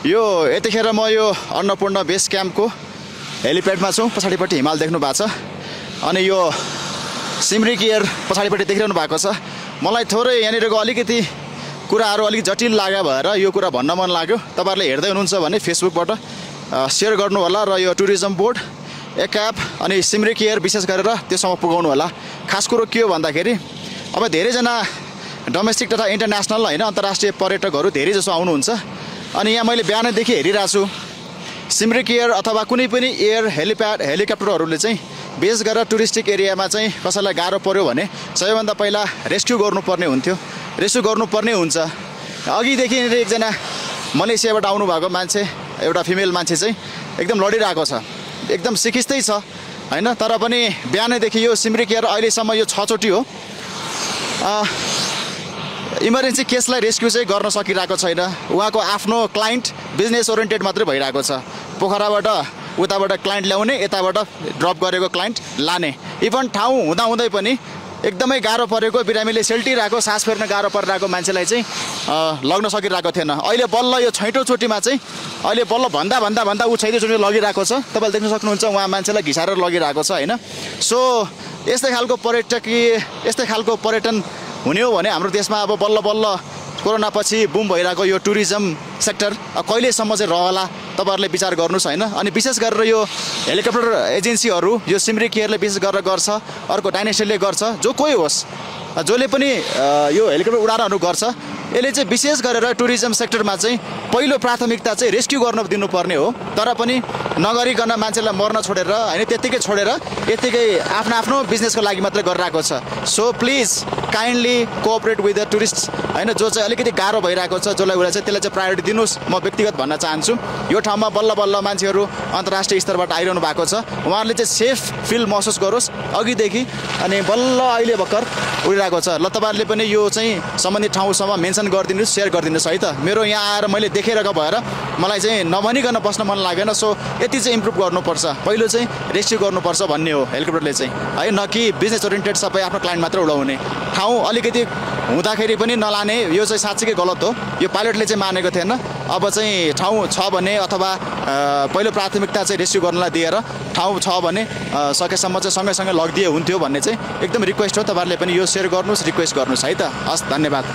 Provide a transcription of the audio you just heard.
यो यतिखेर म यो अन्नपूर्ण बेस क्याम्पको हेलिप्याडमा छु। पछाडिपट्टि हिमाल देख्नु भएको छ अनि यो सिमरिक एयर पछाडिपट्टि देखिरहनु भएको छ। मलाई थोरै यहाँनिरको अलिकति कुराहरू अलिक जटिल लाग्यो भएर यो कुरा भन्न मन लाग्यो। तपाईहरुले हेर्दै हुनुहुन्छ भने फेसबुकबाट शेयर गर्नु होला र यो टुरिज्म बोर्ड, एकाप अनि सिमरिक एयर विशेष गरेर त्यसमा पुगाउनु होला। खास कुरो के हो भन्दाखेरि अब धेरैजना डोमेस्टिक तथा इन्टरनेसनल हैन अन्तर्राष्ट्रिय पर्यटकहरू धेरै जसो आउनुहुन्छ अनि यहाँ मैले बिहानैदेखि हेरिरहेको छु सिमरिक एयर अथवा कुनै पनि एयर हेलिकप्टरहरूले चाहिँ विशेष गरेर टुरिस्टिक एरियामा चाहिँ कसैलाई गाह्रो पर्यो भने सबैभन्दा पहिला रेस्क्यु गर्नुपर्ने हुन्थ्यो, रेस्क्यु गर्नुपर्ने हुन्छ। अघिदेखि एकजना मलेसियाबाट आउनु भएको मान्छे, एउटा फिमेल मान्छे चाहिँ एकदम लडिरहेको छ, एकदम सिकिस्तै छ हैन। तर पनि बिहानैदेखि यो सिमरिक एयर अहिलेसम्म यो 6 चोटि हो इमर्जेन्सी केसलाई रेस्क्यु चाहिँ गर्न सकिरहेको छैन। उहाँको आफ्नो क्लाइन्ट बिजनेस ओरिएन्टेड मात्रै भइरहेको छ। पोखराबाट उताबाट क्लाइन्ट ल्याउने, यताबाट ड्रप गरेको क्लाइन्ट लाने। इभन ठाउँ हुँदाहुँदै पनि एकदमै गाह्रो परेको, बिरामीले सेल्टिरहेको, सास फेर्न गाह्रो परिरहेको मान्छेलाई चाहिँ लग्न सकिरहेको थिएन। अहिले बल्ल यो 6औं चोटिमा चाहिँ अहिले बल्ल भन्दा ऊ 6औं चोटि लगिरहेको छ। तपाईँले देख्न सक्नुहुन्छ उहाँ मान्छेलाई घिसारेर लगिरहेको छ हैन। सो यस्तै खालको पर्यटन हुने हो भने हाम्रो देशमा अब बल्ल कोरोना पछि बुम भइरहेको यो टुरिज्म सेक्टर कहिलेसम्म चाहिँ रहला तपाईहरुले विचार गर्नुस् हैन। अनि विशेष गरेर यो हेलिकप्टर एजेन्सीहरू यो सिमरिक एयरले विशेष गरेर गर्छ, अर्को डाइनेस्टीले गर्छ, जो कोही होस् जसले पनि यो हेलिकप्टर उडानहरू गर्छ, यसले चाहिँ विशेष गरेर टुरिज्म सेक्टरमा चाहिँ पहिलो प्राथमिकता चाहिँ रेस्क्यु गर्न दिनुपर्ने हो। तर पनि नगरिकन मान्छेलाई मर्न छोडेर हैन त्यतिकै छोडेर यतिकै आफ्नो बिजनेसको लागि मात्र गरिरहेको छ। So please kindly cooperate with the tourist हैन, जो चाहिँ अलिकति गाह्रो भइरहेको छ जसलाई चाहिँ त्यसलाई चाहिँ प्रायोरिटी दिनुस्। म व्यक्तिगत भन्न चाहन्छु यो ठाउँमा बल्ल मान्छेहरू अन्तर्राष्ट्रिय स्तरबाट आइरहनु भएको छ, उहाँहरूले चाहिँ सेफ फिल महसुस गरोस् अघिदेखि। अनि बल्ल अहिले भर्खर उडिरहेको छ। ल तपाईहरुले पनि यो चाहिँ सम्बन्धित ठाउँसम्म मेन्सन गरिदिनुस्, सेयर गरिदिनुस् है त। मेरो यहाँ आएर मैले देखेरको भएर मलाई चाहिँ नभनिकन बस्न मन लागेन। सो यति चाहिँ इम्प्रुभ गर्नुपर्छ, पहिलो चाहिँ रेस्क्यु गर्नुपर्छ भन्ने हो हेलिकप्टरले चाहिँ है, न कि बिजनेस ओरिएन्टेड सबै आफ्नो क्लाइन्ट मात्र उडाउने। ठाउँ अलिकति हुँदाखेरि पनि नलाने, यो चाहिँ साँच्चीकै गलत हो। यो पाइलटले चाहिँ मानेको थिएन। अब चाहिँ ठाउँ छ भने अथवा पहिलो प्राथमिकता चाहिँ रेस्क्यु गर्नलाई दिएर ठाउँ छ भने सकेसम्म चाहिँ सँगैसँगै लगिदिए हुन्थ्यो भन्ने चाहिँ एकदम रिक्वेस्ट हो। तपाईहरुले पनि यो सेयर गर्नुस्, रिक्वेस्ट गर्नुस् है त। हस्, धन्यवाद।